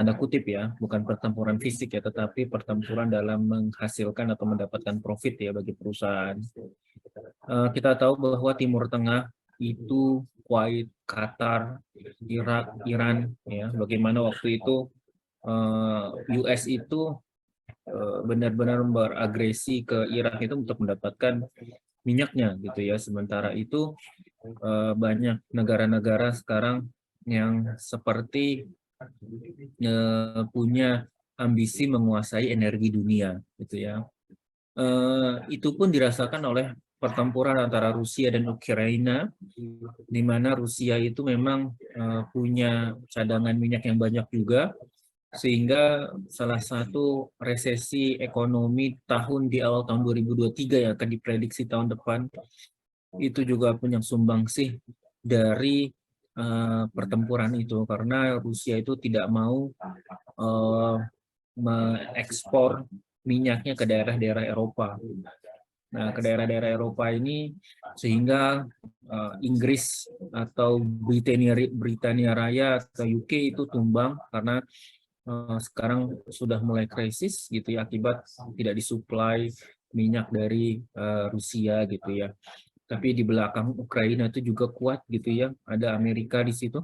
tanda kutip ya, bukan pertempuran fisik ya, tetapi pertempuran dalam menghasilkan atau mendapatkan profit ya bagi perusahaan. Kita tahu bahwa Timur Tengah itu Kuwait, Qatar, Irak, Iran, ya, bagaimana waktu itu US itu benar-benar beragresi ke Irak itu untuk mendapatkan minyaknya gitu ya. Sementara itu banyak negara-negara sekarang yang seperti punya ambisi menguasai energi dunia gitu ya. Itu pun dirasakan oleh pertempuran antara Rusia dan Ukraina, di mana Rusia itu memang punya cadangan minyak yang banyak juga, sehingga salah satu resesi ekonomi di awal tahun 2023 yang akan diprediksi tahun depan itu juga punya sumbangsih dari pertempuran itu, karena Rusia itu tidak mau mengekspor minyaknya ke daerah-daerah Eropa. Nah, ke daerah-daerah Eropa ini sehingga Inggris atau Britania Raya atau UK itu tumbang karena sekarang sudah mulai krisis gitu ya, akibat tidak disuplai minyak dari Rusia gitu ya. Tapi di belakang Ukraina itu juga kuat gitu ya, ada Amerika di situ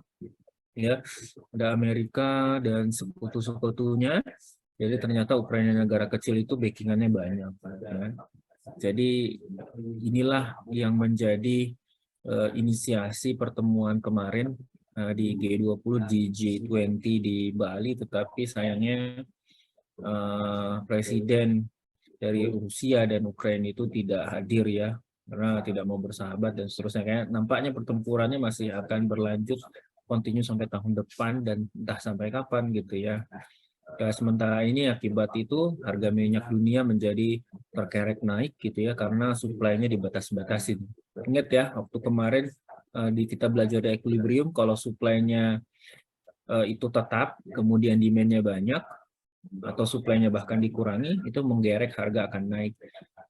ya, ada Amerika dan sekutu-sekutunya. Jadi ternyata Ukraina negara kecil itu backingannya banyak ya. Jadi inilah yang menjadi inisiasi pertemuan kemarin di G20, di G20 di Bali, tetapi sayangnya Presiden dari Rusia dan Ukraina itu tidak hadir ya, karena tidak mau bersahabat dan seterusnya. Kayak nampaknya pertempurannya masih akan berlanjut kontinu sampai tahun depan dan entah sampai kapan gitu ya. Sementara ini akibat itu harga minyak dunia menjadi terkerek naik gitu ya, karena suplainya dibatas-batasin. Ingat ya, waktu kemarin kita belajar di equilibrium, kalau suplainya itu tetap, kemudian demand-nya banyak, atau suplainya bahkan dikurangi, itu menggerek harga akan naik.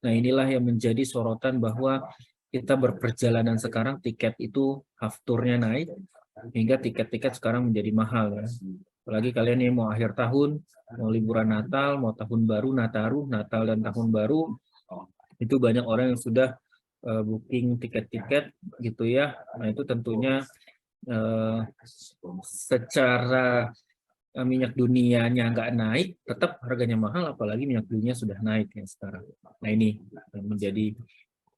Nah, inilah yang menjadi sorotan bahwa kita berperjalanan sekarang, tiket itu hafturnya naik, hingga tiket-tiket sekarang menjadi mahal ya. Apalagi kalian yang mau akhir tahun, mau liburan Natal, mau tahun baru, Natal dan tahun baru, itu banyak orang yang sudah booking tiket-tiket gitu ya. Nah, itu tentunya secara minyak dunianya nggak naik, tetap harganya mahal, apalagi minyak dunia sudah naik ya sekarang. Nah, ini menjadi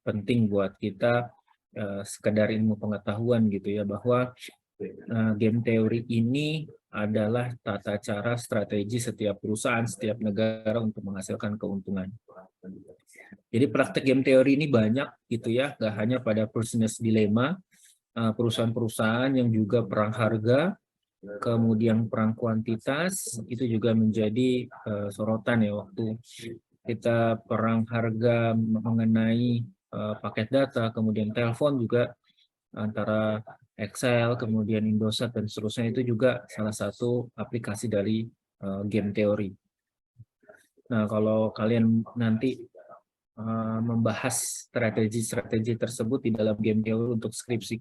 penting buat kita sekedar ilmu pengetahuan gitu ya, bahwa game teori ini adalah tata cara strategi setiap perusahaan, setiap negara untuk menghasilkan keuntungan. Jadi praktek game teori ini banyak gitu ya, nggak hanya pada business dilema, perusahaan-perusahaan yang juga perang harga, kemudian perang kuantitas itu juga menjadi sorotan ya, waktu kita perang harga mengenai paket data, kemudian telepon juga antara Excel, kemudian Indosat dan seterusnya, itu juga salah satu aplikasi dari game teori. Nah, kalau kalian nanti membahas strategi-strategi tersebut di dalam game teori untuk skripsi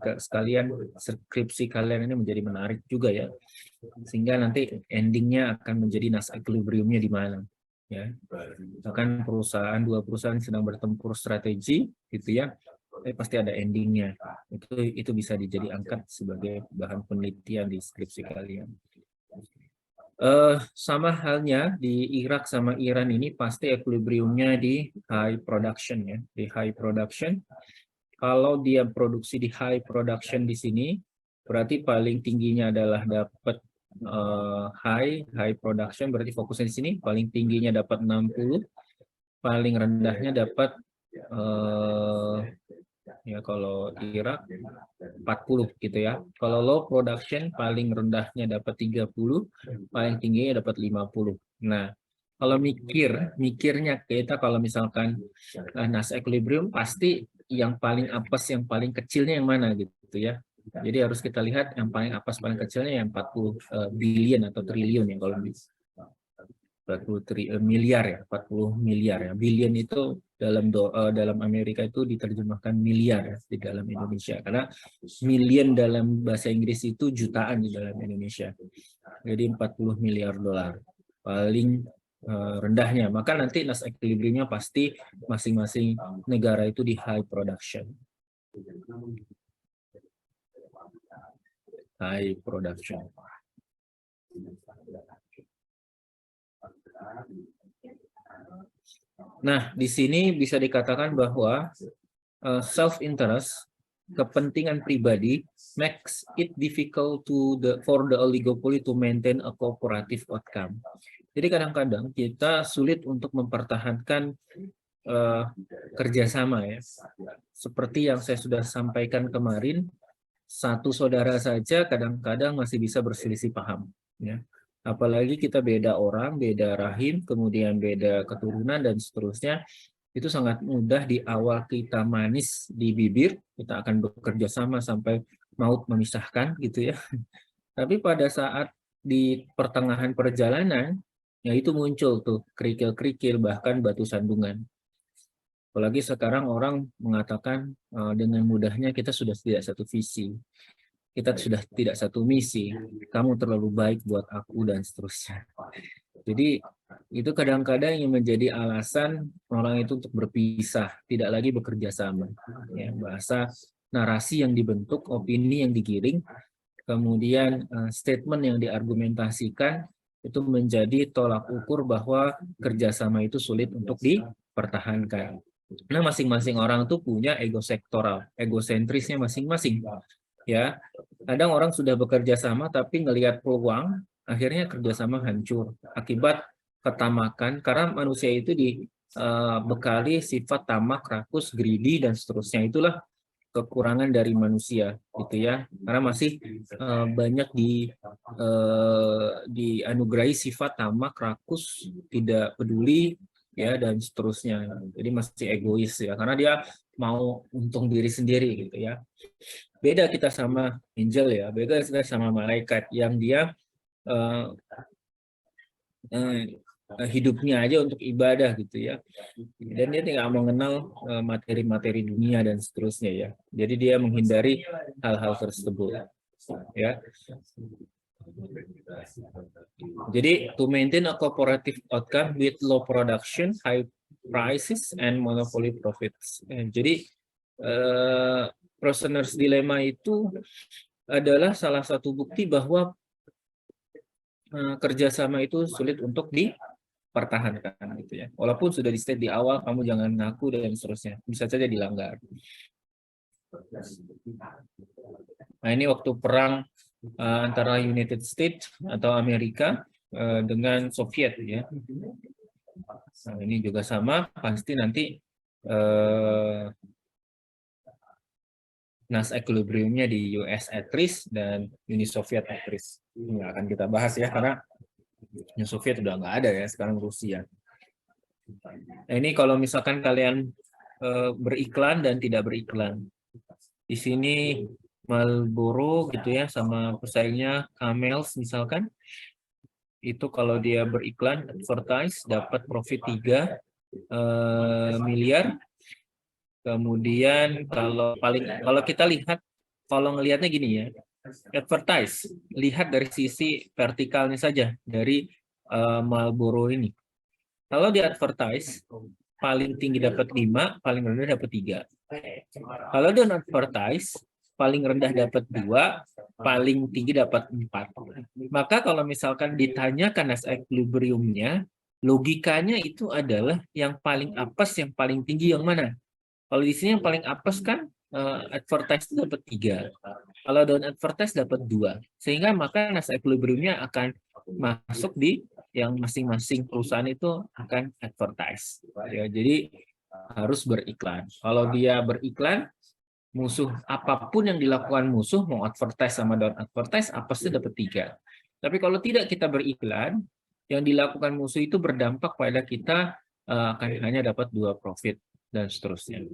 kalian ini menjadi menarik juga ya, sehingga nanti endingnya akan menjadi nas equilibriumnya di mana ya. Misalkan dua perusahaan sedang bertempur strategi gitu ya, pasti ada endingnya. Itu bisa dijadi angkat sebagai bahan penelitian di skripsi kalian. Sama halnya di Irak sama Iran ini pasti equilibriumnya di high production ya, di high production. Kalau dia produksi di high production di sini, berarti paling tingginya adalah dapat high production, berarti fokusnya di sini paling tingginya dapat 60, paling rendahnya dapat ya kalau Irak 40 gitu ya. Kalau low production paling rendahnya dapat 30, paling tingginya dapat 50. Nah, kalau mikirnya kita kalau misalkan nas equilibrium, pasti yang paling apes, yang paling kecilnya yang mana gitu ya. Jadi harus kita lihat yang paling apes, paling kecilnya yang 40 billion atau triliun ya, kalau 40 miliar ya, 40 miliar ya. Billion itu dalam Amerika itu diterjemahkan miliar di dalam Indonesia, karena million dalam bahasa Inggris itu jutaan di dalam Indonesia. Jadi 40 miliar dolar paling rendahnya. Maka nanti Nas equilibriumnya pasti masing-masing negara itu di high production. High production. Nah, di sini bisa dikatakan bahwa self-interest, kepentingan pribadi, makes it difficult for the oligopoly to maintain a cooperative outcome. Jadi kadang-kadang kita sulit untuk mempertahankan kerjasama ya. Seperti yang saya sudah sampaikan kemarin, satu saudara saja kadang-kadang masih bisa berselisih paham. Ya. Apalagi kita beda orang, beda rahim, kemudian beda keturunan dan seterusnya, itu sangat mudah di awal kita manis di bibir, kita akan bekerja sama sampai maut memisahkan gitu ya. Tapi pada saat di pertengahan perjalanan, ya itu muncul tuh kerikil-kerikil, bahkan batu sandungan. Apalagi sekarang orang mengatakan dengan mudahnya kita sudah tidak satu visi. Kita sudah tidak satu misi, kamu terlalu baik buat aku, dan seterusnya. Jadi itu kadang-kadang yang menjadi alasan orang itu untuk berpisah, tidak lagi bekerja sama. Ya, bahasa narasi yang dibentuk, opini yang digiring, kemudian statement yang diargumentasikan, itu menjadi tolak ukur bahwa kerjasama itu sulit untuk dipertahankan. Nah, masing-masing orang tuh punya ego sektoral, egosentrisnya masing-masing. Ya, kadang orang sudah bekerja sama tapi ngelihat peluang, akhirnya kerjasama hancur akibat ketamakan, karena manusia itu dibekali sifat tamak, rakus, greedy dan seterusnya. Itulah kekurangan dari manusia, gitu ya. Karena masih banyak dianugerahi sifat tamak, rakus, tidak peduli, ya, dan seterusnya. Jadi masih egois ya, karena dia mau untung diri sendiri, gitu ya. Beda kita sama angel ya, beda kita sama malaikat yang dia hidupnya aja untuk ibadah gitu ya, dan dia tidak mengenal materi-materi dunia dan seterusnya ya. Jadi dia menghindari hal-hal tersebut ya. Jadi to maintain a cooperative outcome with low production, high prices, and monopoly profits. Jadi Prisoner's Dilemma itu adalah salah satu bukti bahwa kerjasama itu sulit untuk dipertahankan, gitu ya. Walaupun sudah di state di awal, kamu jangan ngaku dan seterusnya, bisa saja dilanggar. Nah, ini waktu perang antara United States atau Amerika dengan Soviet, ya. Nah, ini juga sama, pasti nanti Nas equilibriumnya di US at risk dan Uni Soviet at risk. Ini akan kita bahas ya, karena Uni Soviet udah nggak ada ya, sekarang Rusia. Nah, ini kalau misalkan kalian beriklan dan tidak beriklan. Di sini Marlboro gitu ya, sama pesaingnya Camels misalkan. Itu kalau dia beriklan, advertise, dapat profit 3 miliar. Kemudian kalau kita lihat, kalau ngelihatnya gini ya, advertise, lihat dari sisi vertikalnya saja dari Marlboro ini. Kalau di advertise, paling tinggi dapat 5, paling rendah dapat 3. Kalau di advertise, paling rendah dapat 2, paling tinggi dapat 4. Maka kalau misalkan ditanyakan as equilibriumnya, logikanya itu adalah yang paling apes, yang paling tinggi yang mana? Kalau di sini yang paling apes kan advertise itu dapat 3. Kalau don't advertise dapat 2. Sehingga maka nas equilibriumnya akan masuk di yang masing-masing perusahaan itu akan advertise. Ya, jadi harus beriklan. Kalau dia beriklan, musuh apapun yang dilakukan musuh, mau advertise sama don't advertise, apesnya dapat 3. Tapi kalau tidak kita beriklan, yang dilakukan musuh itu berdampak pada kita akan hanya dapat 2 profit dan seterusnya.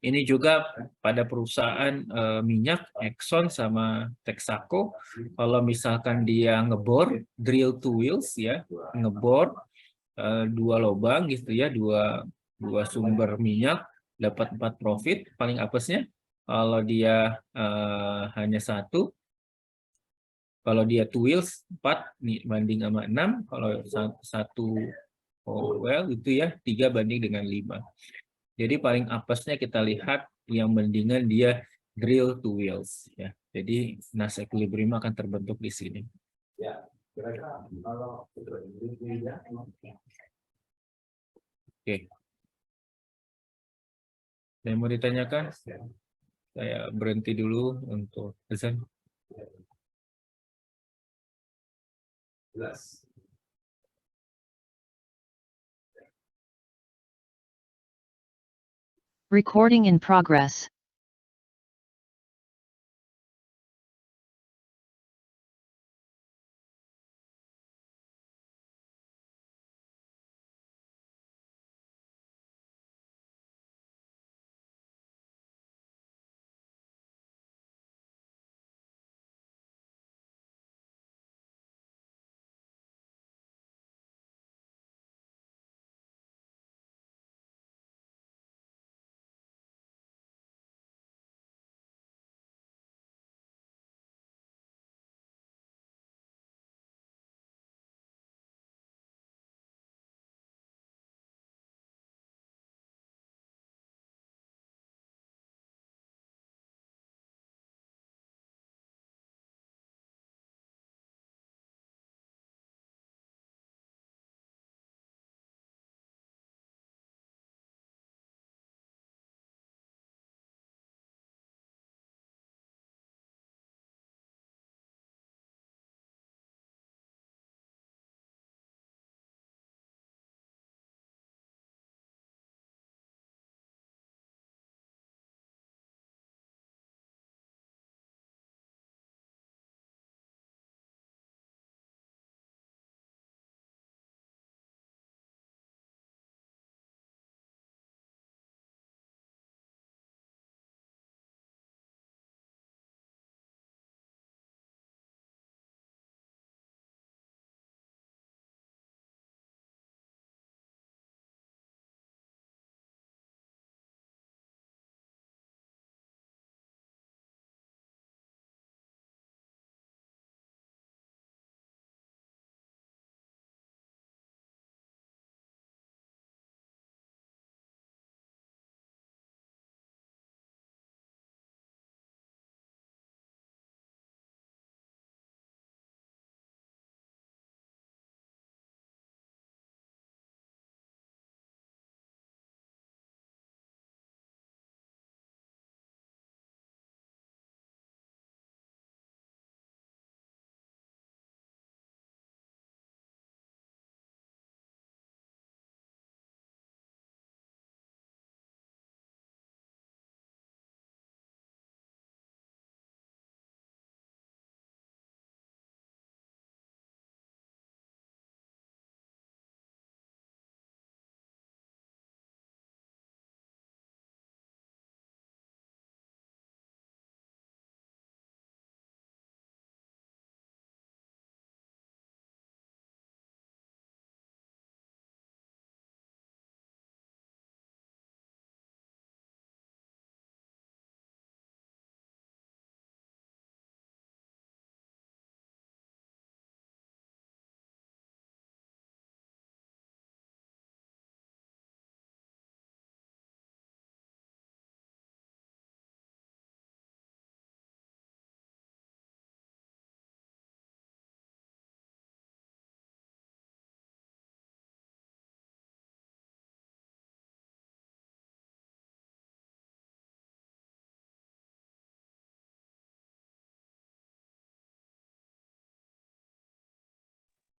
Ini juga pada perusahaan minyak, Exxon sama Texaco, kalau misalkan dia ngebor, drill to wells ya, ngebor, dua lubang gitu ya, dua sumber minyak, dapat 4 profit, paling apesnya. Kalau dia hanya satu, kalau dia two wheels 4 nih banding sama 6, kalau satu well itu ya 3 banding dengan 5. Jadi paling apesnya kita lihat yang mendingan dia drill two wheels ya. Jadi Nash equilibrium akan terbentuk di sini. Ya, kira-kira kalau oke. Yang mau ditanyakan? Saya berhenti dulu untuk pesan. Recording in progress.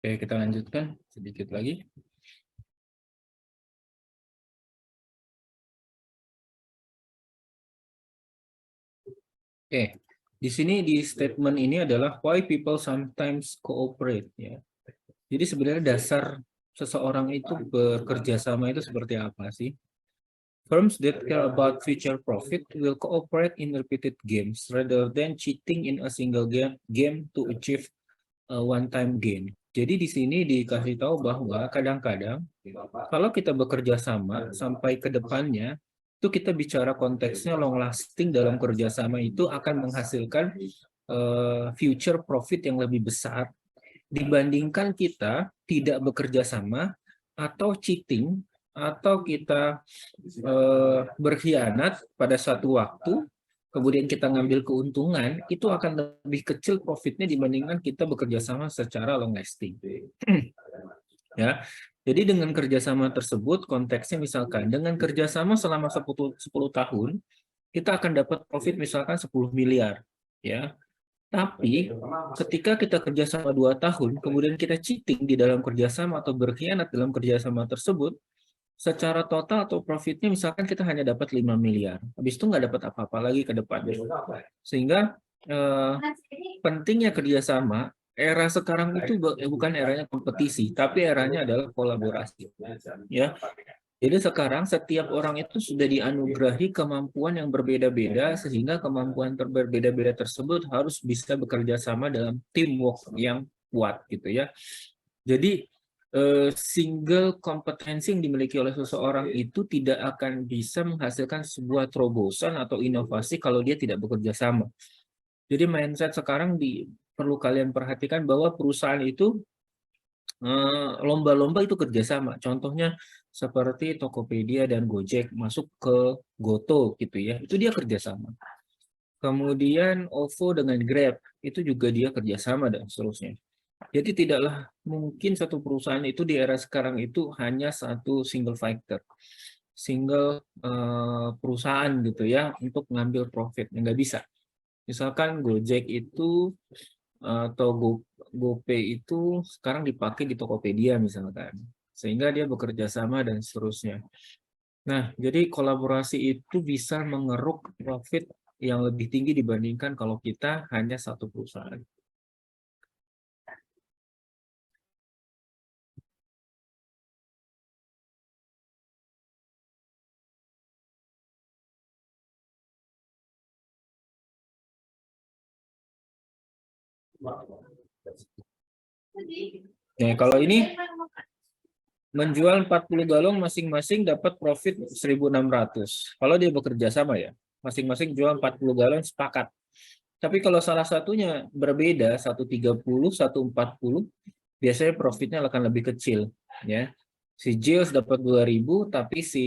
Oke, kita lanjutkan sedikit lagi. Oke, di sini di statement ini adalah why people sometimes cooperate ya. Jadi sebenarnya dasar seseorang itu bekerja sama itu seperti apa sih? Firms that care about future profit will cooperate in repeated games rather than cheating in a single game to achieve a one-time gain. Jadi di sini dikasih tahu bahwa kadang-kadang kalau kita bekerja sama sampai ke depannya, itu kita bicara konteksnya long lasting dalam kerjasama itu akan menghasilkan future profit yang lebih besar dibandingkan kita tidak bekerja sama atau cheating atau kita berkhianat pada suatu waktu, kemudian kita ngambil keuntungan, itu akan lebih kecil profitnya dibandingkan kita bekerja sama secara long lasting. Ya, jadi dengan kerjasama tersebut, konteksnya misalkan dengan kerjasama selama 10 tahun, kita akan dapat profit misalkan 10 miliar. Ya, tapi ketika kita kerjasama 2 tahun, kemudian kita cheating di dalam kerjasama atau berkhianat dalam kerjasama tersebut, secara total atau profitnya misalkan kita hanya dapat 5 miliar. Habis itu nggak dapat apa-apa lagi ke depannya. Sehingga pentingnya kerjasama, era sekarang itu bukan eranya kompetisi, tapi eranya adalah kolaborasi. Ya, jadi sekarang setiap orang itu sudah dianugerahi kemampuan yang berbeda-beda, sehingga kemampuan berbeda-beda tersebut harus bisa bekerja sama dalam teamwork yang kuat gitu ya. Jadi single kompetensi yang dimiliki oleh seseorang itu tidak akan bisa menghasilkan sebuah terobosan atau inovasi kalau dia tidak bekerja sama. Jadi mindset sekarang perlu kalian perhatikan bahwa perusahaan itu lomba-lomba itu kerjasama. Contohnya seperti Tokopedia dan Gojek masuk ke Goto gitu ya, itu dia kerjasama. Kemudian OVO dengan Grab itu juga dia kerjasama dan seterusnya. Jadi tidaklah mungkin satu perusahaan itu di era sekarang itu hanya satu single factor, single perusahaan gitu ya untuk ngambil profit, nggak bisa. Misalkan Gojek itu atau GoPay itu sekarang dipakai di Tokopedia misalkan, sehingga dia bekerja sama dan seterusnya. Nah, jadi kolaborasi itu bisa mengeruk profit yang lebih tinggi dibandingkan kalau kita hanya satu perusahaan. Nah, kalau ini menjual 40 galon masing-masing dapat profit 1.600. Kalau dia bekerja sama ya, masing-masing jual 40 galon sepakat. Tapi kalau salah satunya berbeda, 130, 140, biasanya profitnya akan lebih kecil. Ya, si Jules dapat 2.000, tapi si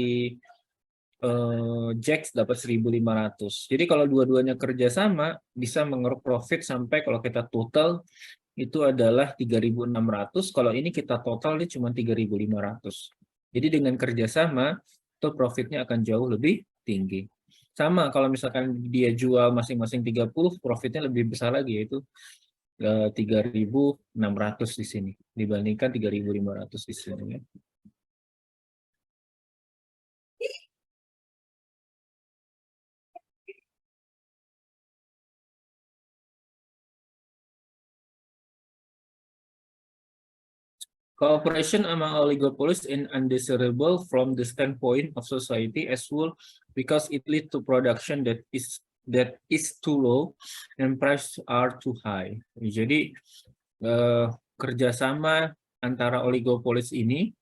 Jax dapat 1.500. Jadi kalau dua-duanya kerjasama, bisa mengeruk profit sampai kalau kita total itu adalah 3.600. Kalau ini kita total ini cuma 3.500. Jadi dengan kerjasama, itu profitnya akan jauh lebih tinggi. Sama kalau misalkan dia jual masing-masing 30, profitnya lebih besar lagi, yaitu 3.600 di sini dibandingkan 3.500 di sini. Cooperation among oligopolies is undesirable from the standpoint of society as well because it leads to production that is too low and prices are too high. Jadi kerjasama antara oligopolis ini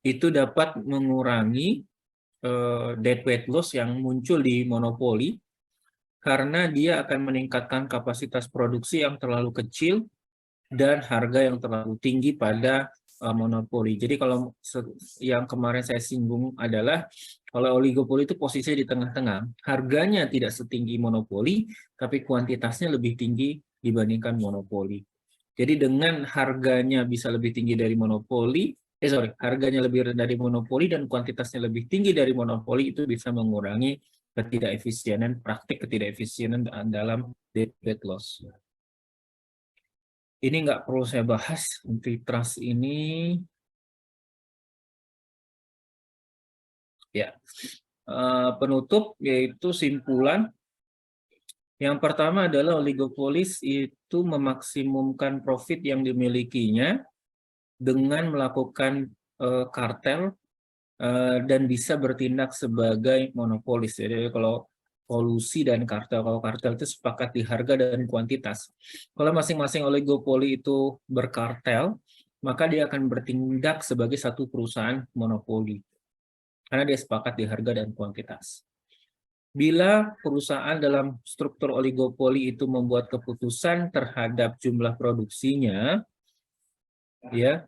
itu dapat mengurangi deadweight loss yang muncul di monopoli karena dia akan meningkatkan kapasitas produksi yang terlalu kecil dan harga yang terlalu tinggi pada monopoli. Jadi kalau yang kemarin saya singgung adalah kalau oligopoli itu posisinya di tengah-tengah, harganya tidak setinggi monopoli, tapi kuantitasnya lebih tinggi dibandingkan monopoli. Jadi dengan harganya bisa lebih tinggi dari monopoli, harganya lebih rendah dari monopoli dan kuantitasnya lebih tinggi dari monopoli, itu bisa mengurangi praktik ketidakefisienan dalam deadweight loss. Ini nggak perlu saya bahas, antitrust ini. Ya, penutup yaitu simpulan. Yang pertama adalah oligopolis itu memaksimumkan profit yang dimilikinya dengan melakukan kartel dan bisa bertindak sebagai monopolis. Jadi kalau kolusi dan kartel. Kalau kartel itu sepakat di harga dan kuantitas. Kalau masing-masing oligopoli itu berkartel, maka dia akan bertindak sebagai satu perusahaan monopoli. Karena dia sepakat di harga dan kuantitas. Bila perusahaan dalam struktur oligopoli itu membuat keputusan terhadap jumlah produksinya, ya,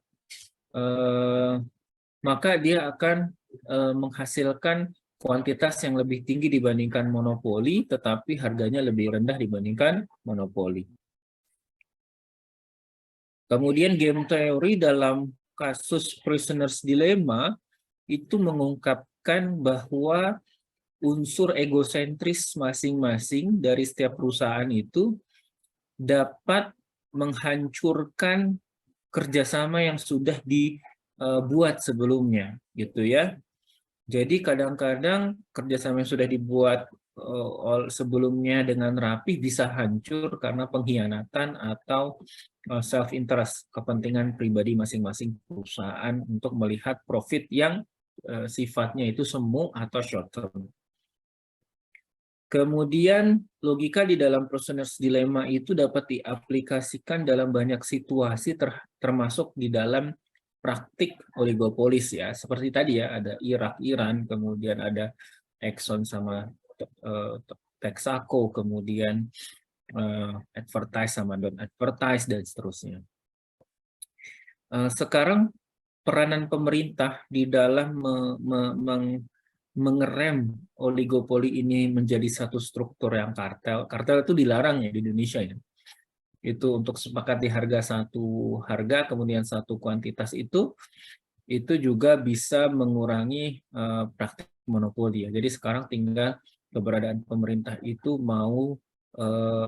maka dia akan menghasilkan kuantitas yang lebih tinggi dibandingkan monopoli, tetapi harganya lebih rendah dibandingkan monopoli. Kemudian game teori dalam kasus Prisoner's Dilemma itu mengungkapkan bahwa unsur egosentris masing-masing dari setiap perusahaan itu dapat menghancurkan kerjasama yang sudah dibuat sebelumnya, gitu ya. Jadi kadang-kadang kerjasama yang sudah dibuat sebelumnya dengan rapi bisa hancur karena pengkhianatan atau self-interest, kepentingan pribadi masing-masing perusahaan untuk melihat profit yang sifatnya itu semu atau short term. Kemudian logika di dalam Prisoner's Dilemma itu dapat diaplikasikan dalam banyak situasi termasuk di dalam praktik oligopolis ya. Seperti tadi ya, ada Irak, Iran, kemudian ada Exxon sama Texaco, kemudian advertise sama don't advertise, dan seterusnya. Sekarang peranan pemerintah di dalam mengerem oligopoli ini menjadi satu struktur yang kartel. Kartel itu dilarang ya di Indonesia ya. Itu untuk sepakat di harga satu harga, kemudian satu kuantitas itu juga bisa mengurangi praktik monopoli ya. Jadi sekarang tinggal keberadaan pemerintah itu mau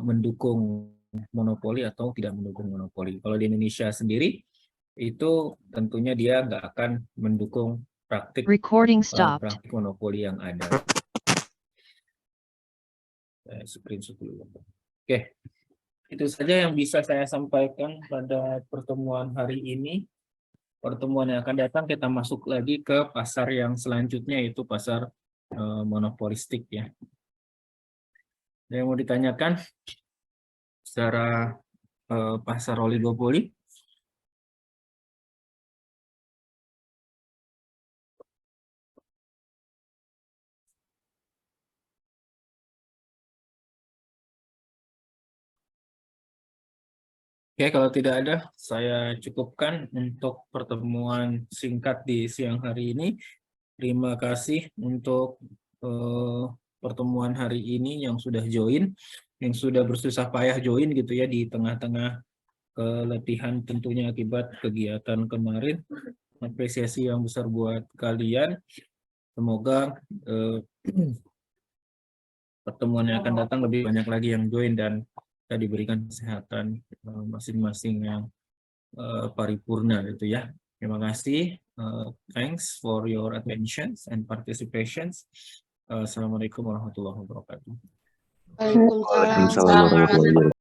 mendukung monopoli atau tidak mendukung monopoli. Kalau di Indonesia sendiri itu tentunya dia nggak akan mendukung praktik monopoli yang ada. Screenshot dulu. Oke. Itu saja yang bisa saya sampaikan pada pertemuan hari ini. Pertemuan yang akan datang kita masuk lagi ke pasar yang selanjutnya, yaitu pasar monopolistik ya. Ada yang mau ditanyakan secara pasar oligopoli? Oke, kalau tidak ada, saya cukupkan untuk pertemuan singkat di siang hari ini. Terima kasih untuk pertemuan hari ini yang sudah join, yang sudah bersusah payah join gitu ya di tengah-tengah keletihan tentunya akibat kegiatan kemarin. Apresiasi yang besar buat kalian. Semoga pertemuan yang akan datang lebih banyak lagi yang join dan kita diberikan kesehatan masing-masing yang paripurna gitu ya. Terima kasih. Thanks for your attention and participations. Assalamualaikum warahmatullahi wabarakatuh. Waalaikumsalam warahmatullahi wabarakatuh.